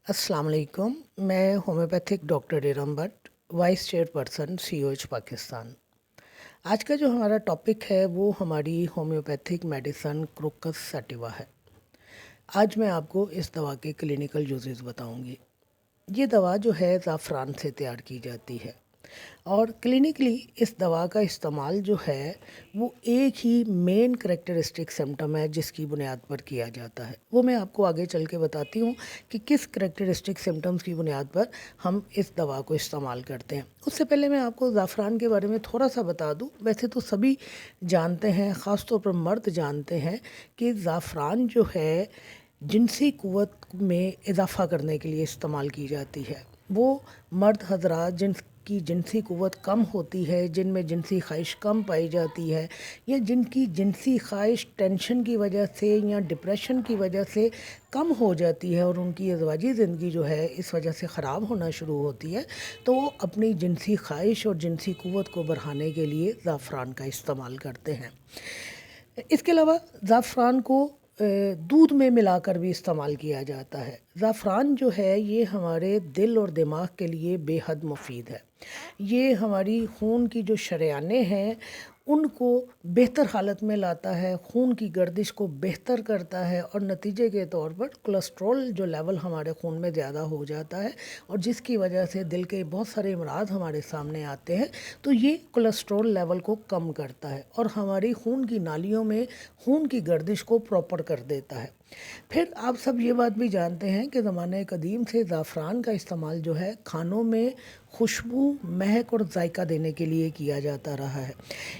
अस्सलाम वालेकुम। मैं homeopathic doctor Iram Bhatt, vice chairperson COH Pakistan. आज का जो हमारा टॉपिक है वो हमारी होम्योपैथिक मेडिसन क्रोकस सैटिवा है। आज मैं आपको इस दवा के क्लिनिकल यूजेस बताऊंगी। ये दवा जो है ज़ाफ़रान से तैयार की जाती है और क्लिनिकली इस दवा का इस्तेमाल जो है वो एक ही मेन करेक्टरिस्टिक सिम्टम है जिसकी बुनियाद पर किया जाता है। वो मैं आपको आगे चल के बताती हूँ कि किस करेक्टरिस्टिक सिम्टम्स की बुनियाद पर हम इस दवा को इस्तेमाल करते हैं। उससे पहले मैं आपको ज़ाफ़रान के बारे में थोड़ा सा बता दूँ। वैसे तो सभी जानते हैं, ख़ास तौर पर मर्द जानते हैं कि ज़ाफ़रान जो है जिनसी क़ुव्वत में इजाफ़ा करने के लिए इस्तेमाल की जाती है। वो मर्द हज़रात जिनकी जिनसी क़ुव्वत कम होती है, जिनमें जिनसी ख़्वाहिश कम पाई जाती है या जिनकी जिनसी ख़्वाहिश टेंशन की वजह से या डिप्रेशन की वजह से कम हो जाती है और उनकी अज़वाजी ज़िंदगी जो है इस वजह से ख़राब होना शुरू होती है, तो वो अपनी जिनसी ख़्वाहिश और जिनसी क़ुव्वत को बढ़ाने के लिए ज़ाफ़रान का इस्तेमाल करते हैं। इसके अलावा ज़ाफ़रान को दूध में मिलाकर भी इस्तेमाल किया जाता है। ज़ाफ़रान जो है ये हमारे दिल और दिमाग के लिए बेहद मुफीद है। ये हमारी खून की जो शरेयानें हैं उनको बेहतर हालत में लाता है, खून की गर्दिश को बेहतर करता है और नतीजे के तौर पर कोलेस्ट्रॉल जो लेवल हमारे खून में ज़्यादा हो जाता है और जिसकी वजह से दिल के बहुत सारे अमराज हमारे सामने आते हैं, तो ये कोलेस्ट्रॉल लेवल को कम करता है और हमारी खून की नालियों में खून की गर्दिश को प्रॉपर कर देता है। फिर आप सब ये बात भी जानते हैं कि ज़माने कदीम से ज़ाफ़रान का इस्तेमाल जो है खानों में खुशबू, महक और जायका देने के लिए किया जाता रहा है।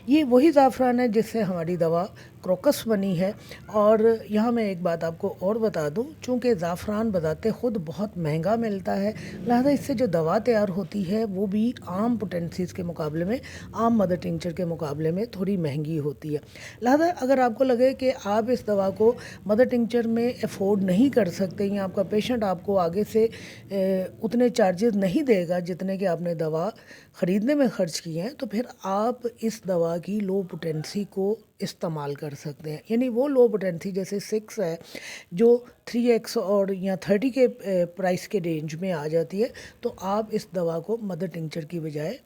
ये वही ज़ाफ़रान है जिससे हमारी दवा क्रोकस बनी है। और यहाँ मैं एक बात आपको और बता दूँ, चूँकि ज़ाफ़रान बज़ाते ख़ुद बहुत महंगा मिलता है, लिहाजा इससे जो दवा तैयार होती है वो भी आम पोटेंसीज़ के मुकाबले में, आम मदर टिंचर के मुकाबले में थोड़ी महंगी होती है। लिहाजा अगर आपको लगे कि आप इस दवा को मदर टिंचर में अफोर्ड नहीं कर सकते या आपका पेशेंट आपको आगे से उतने चार्जेस नहीं देगा जितने कि आपने दवा ख़रीदने में ख़र्च किए हैं, तो फिर आप इस दवा की लो पोटेंसी को इस्तेमाल कर सकते हैं। यानी वो लो पोटेंसी जैसे 6 है जो 3x और या 30 के प्राइस के रेंज में आ जाती है, तो आप इस दवा को मदर टिंचर की बजाय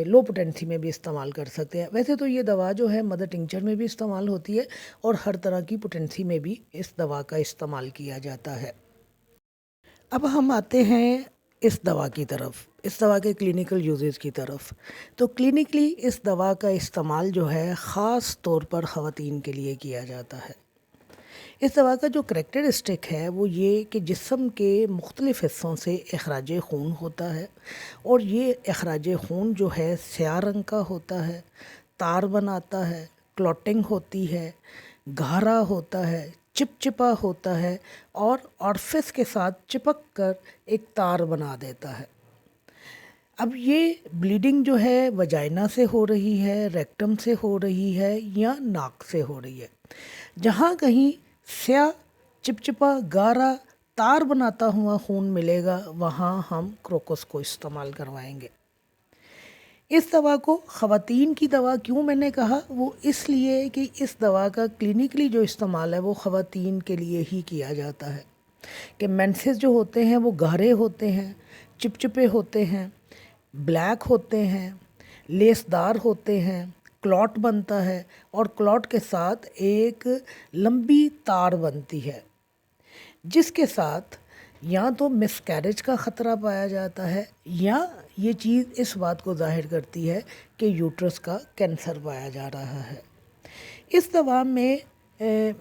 लो पोटेंसी में भी इस्तेमाल कर सकते हैं। वैसे तो ये दवा जो है मदर टिंचर में भी इस्तेमाल होती है और हर तरह की पोटेंसी में भी इस दवा का इस्तेमाल किया जाता है। अब हम आते हैं इस दवा की तरफ, इस दवा के क्लिनिकल यूजेस की तरफ। तो क्लिनिकली इस दवा का इस्तेमाल जो है ख़ास तौर पर ख़वातीन के लिए किया जाता है। इस दवा का जो करैक्टरिस्टिक है वो ये कि जिस्म के मुख्तलिफ़ हिस्सों से अखराज खून होता है और ये अखराज खून जो है स्याह रंग का होता है, तार बनाता है, क्लॉटिंग होती है, गाढ़ा होता है, चिपचिपा होता है और ऑर्फिस के साथ चिपक कर एक तार बना देता है। अब ये ब्लीडिंग जो है वजाइना से हो रही है, रेक्टम से हो रही है या नाक से हो रही है। जहाँ कहीं स्याह, चिपचिपा, गाढ़ा, तार बनाता हुआ खून मिलेगा वहाँ हम क्रोकस को इस्तेमाल करवाएंगे। इस दवा को ख़वातीन की दवा क्यों मैंने कहा, वो इसलिए कि इस दवा का क्लिनिकली जो इस्तेमाल है वो ख़वातीन के लिए ही किया जाता है कि मेंसेस जो होते हैं वो गाढ़े होते हैं, चिपचिपे होते हैं, ब्लैक होते हैं, लेसदार होते हैं, क्लॉट बनता है और क्लॉट के साथ एक लंबी तार बनती है जिसके साथ या तो मिसकैरेज का ख़तरा पाया जाता है या ये चीज़ इस बात को ज़ाहिर करती है कि यूट्रस का कैंसर पाया जा रहा है। इस दवा में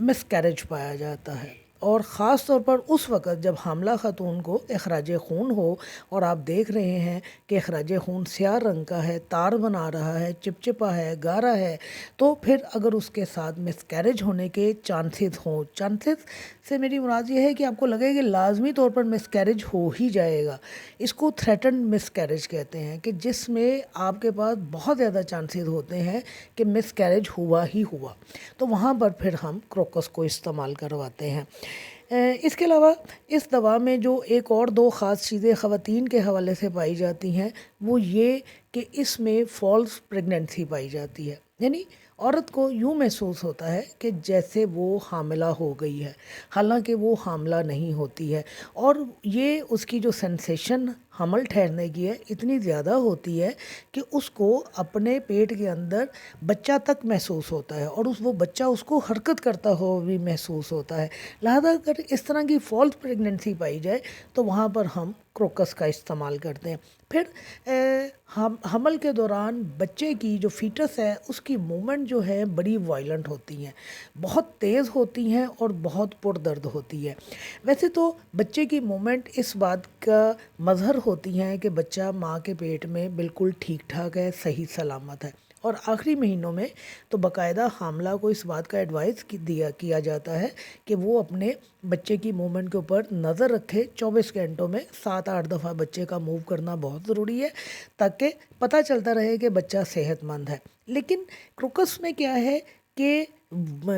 मिसकैरेज पाया जाता है और ख़ास तौर पर उस वक़्त जब हामला ख़ातून को अखराज खून हो और आप देख रहे हैं कि अखराज खून स्याह रंग का है, तार बना रहा है, चिपचिपा है, गाढ़ा है, तो फिर अगर उसके साथ मिसकैरेज होने के चांसेस हों, चांसेस से मेरी मुराद ये है कि आपको लगे कि लाजमी तौर पर मिसकैरेज हो ही जाएगा, इसको थ्रेटन्ड मिसकैरेज कहते हैं कि जिसमें आपके पास बहुत ज़्यादा चांसेस होते हैं कि मिसकैरेज हुआ ही हुआ, तो वहाँ पर फिर हम क्रोकस को इस्तेमाल करवाते हैं। इसके अलावा इस दवा में जो एक और दो ख़ास चीज़ें ख़वातीन के हवाले से पाई जाती हैं वो ये कि इसमें फॉल्स प्रेगनेंसी पाई जाती है। यानी عورت کو یوں محسوس ہوتا ہے کہ جیسے وہ حاملہ ہو گئی ہے، حالانکہ وہ حاملہ نہیں ہوتی ہے، اور یہ اس کی جو سینسیشن حمل ٹھہرنے کی ہے اتنی زیادہ ہوتی ہے کہ اس کو اپنے پیٹ کے اندر بچہ تک محسوس ہوتا ہے، اور وہ بچہ اس کو حرکت کرتا ہوا بھی محسوس ہوتا ہے۔ لہذا اگر اس طرح کی فالس پریگننسی پائی جائے تو وہاں پر ہم کروکس کا استعمال کرتے ہیں۔ پھر حمل کے دوران بچے کی جو فیٹس ہے اس کی مومنٹ جو ہے بڑی وائلنٹ ہوتی ہیں، بہت تیز ہوتی ہیں اور بہت پردرد ہوتی ہے۔ ویسے تو بچے کی مومنٹ اس بات کا مظہر ہوتی ہیں کہ بچہ ماں کے پیٹ میں بالکل ٹھیک ٹھاک ہے، صحیح سلامت ہے، اور آخری مہینوں میں تو باقاعدہ حاملہ کو اس بات کا ایڈوائز کیا جاتا ہے کہ وہ اپنے بچے کی مومنٹ کے اوپر نظر رکھے۔ 24 گھنٹوں میں 7-8 دفعہ بچے کا موو کرنا بہت ضروری ہے تاکہ پتہ چلتا رہے کہ بچہ صحت مند ہے۔ لیکن کروکس میں کیا ہے کہ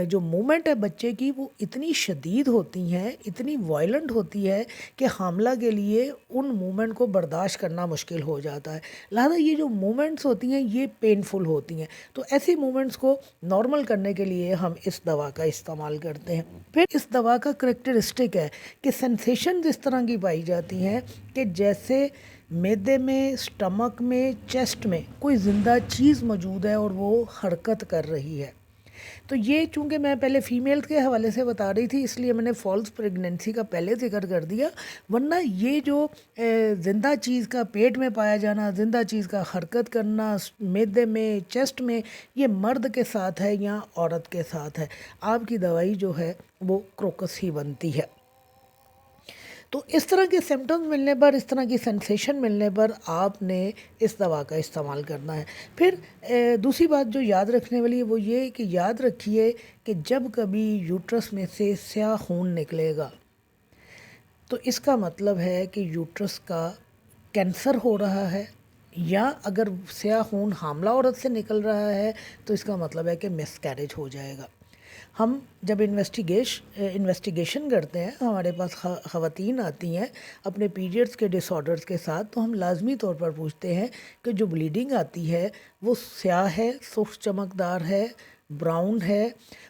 جو مومنٹ ہے بچے کی وہ اتنی شدید ہوتی ہیں، اتنی وائلنٹ ہوتی ہے کہ حاملہ کے لیے ان مومنٹ کو برداشت کرنا مشکل ہو جاتا ہے۔ لہذا یہ جو مومنٹس ہوتی ہیں یہ پینفل ہوتی ہیں، تو ایسی مومنٹس کو نارمل کرنے کے لیے ہم اس دوا کا استعمال کرتے ہیں۔ پھر اس دوا کا کریکٹرسٹک ہے کہ سینسیشن اس طرح کی پائی جاتی ہیں کہ جیسے معدے میں، سٹمک میں، چیسٹ میں کوئی زندہ چیز موجود ہے اور وہ حرکت کر رہی ہے۔ تو یہ چونکہ میں پہلے فیمیل کے حوالے سے بتا رہی تھی اس لیے میں نے فالس پریگننسی کا پہلے ذکر کر دیا، ورنہ یہ جو زندہ چیز کا پیٹ میں پایا جانا، زندہ چیز کا حرکت کرنا معدے میں، چیسٹ میں، یہ مرد کے ساتھ ہے یا عورت کے ساتھ ہے، آپ کی دوائی جو ہے وہ کروکس ہی بنتی ہے۔ تو اس طرح کے سمٹمز ملنے پر، اس طرح کی سینسیشن ملنے پر آپ نے اس دوا کا استعمال کرنا ہے۔ پھر دوسری بات جو یاد رکھنے والی ہے وہ یہ کہ یاد رکھیے کہ جب کبھی یوٹرس میں سے سیاہ خون نکلے گا تو اس کا مطلب ہے کہ یوٹرس کا کینسر ہو رہا ہے، یا اگر سیاہ خون حاملہ عورت سے نکل رہا ہے تو اس کا مطلب ہے کہ مس کیریج ہو جائے گا۔ ہم جب انویسٹیگیشن کرتے ہیں، ہمارے پاس خواتین آتی ہیں اپنے پیریڈز کے ڈس آرڈرز کے ساتھ، تو ہم لازمی طور پر پوچھتے ہیں کہ جو بلیڈنگ آتی ہے وہ سیاہ ہے، سرخ چمکدار ہے، براؤن ہے،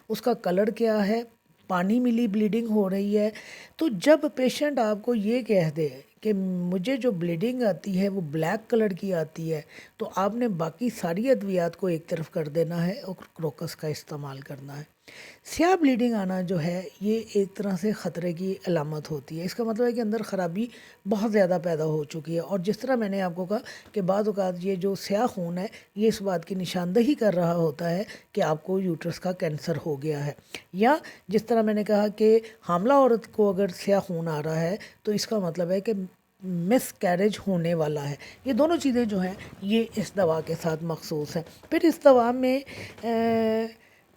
اس کا کلر کیا ہے، پانی ملی بلیڈنگ ہو رہی ہے۔ تو جب پیشنٹ آپ کو یہ کہہ دے کہ مجھے جو بلیڈنگ آتی ہے وہ بلیک کلر کی آتی ہے، تو آپ نے باقی ساری ادویات کو ایک طرف کر دینا ہے اور کروکس کا استعمال کرنا ہے۔ سیاہ بلیڈنگ آنا جو ہے یہ ایک طرح سے خطرے کی علامت ہوتی ہے، اس کا مطلب ہے کہ اندر خرابی بہت زیادہ پیدا ہو چکی ہے، اور جس طرح میں نے آپ کو کہا کہ بعض اوقات یہ جو سیاہ خون ہے یہ اس بات کی نشاندہی کر رہا ہوتا ہے کہ آپ کو یوٹرس کا کینسر ہو گیا ہے، یا جس طرح میں نے کہا کہ حاملہ عورت کو اگر سیاہ خون آ رہا ہے تو اس کا مطلب ہے کہ مس کیریج ہونے والا ہے۔ یہ دونوں چیزیں جو ہیں یہ اس دوا کے ساتھ مخصوص ہیں۔ پھر اس دوا میں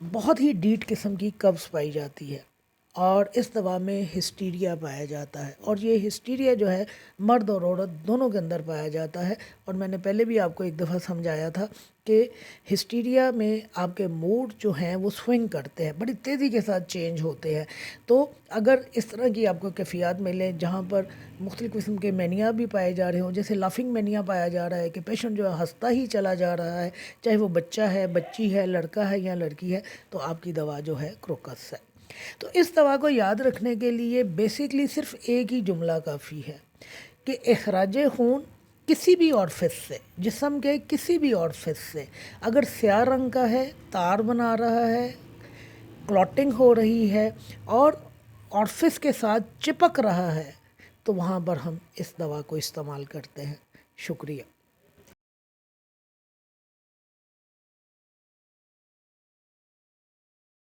بہت ہی ڈیٹ قسم کی قبض پائی جاتی ہے، اور اس دوا میں ہسٹیریا پایا جاتا ہے، اور یہ ہسٹیریا جو ہے مرد اور عورت دونوں کے اندر پایا جاتا ہے، اور میں نے پہلے بھی آپ کو ایک دفعہ سمجھایا تھا کہ ہسٹیریا میں آپ کے موڈ جو ہیں وہ سوئنگ کرتے ہیں، بڑی تیزی کے ساتھ چینج ہوتے ہیں۔ تو اگر اس طرح کی آپ کو کیفیات ملیں جہاں پر مختلف قسم کے مینیا بھی پائے جا رہے ہوں، جیسے لافنگ مینیا پایا جا رہا ہے کہ پیشنٹ جو ہے ہنستا ہی چلا جا رہا ہے، چاہے وہ بچہ ہے، بچی ہے، لڑکا ہے یا لڑکی ہے، تو آپ کی دوا جو ہے کروکس ہے۔ تو اس دوا کو یاد رکھنے کے لیے بیسکلی صرف ایک ہی جملہ کافی ہے کہ اخراج خون کسی بھی اورفس سے، جسم کے کسی بھی اورفس سے اگر سیاہ رنگ کا ہے، تار بنا رہا ہے، کلوٹنگ ہو رہی ہے اور اورفس کے ساتھ چپک رہا ہے، تو وہاں پر ہم اس دوا کو استعمال کرتے ہیں۔ شکریہ۔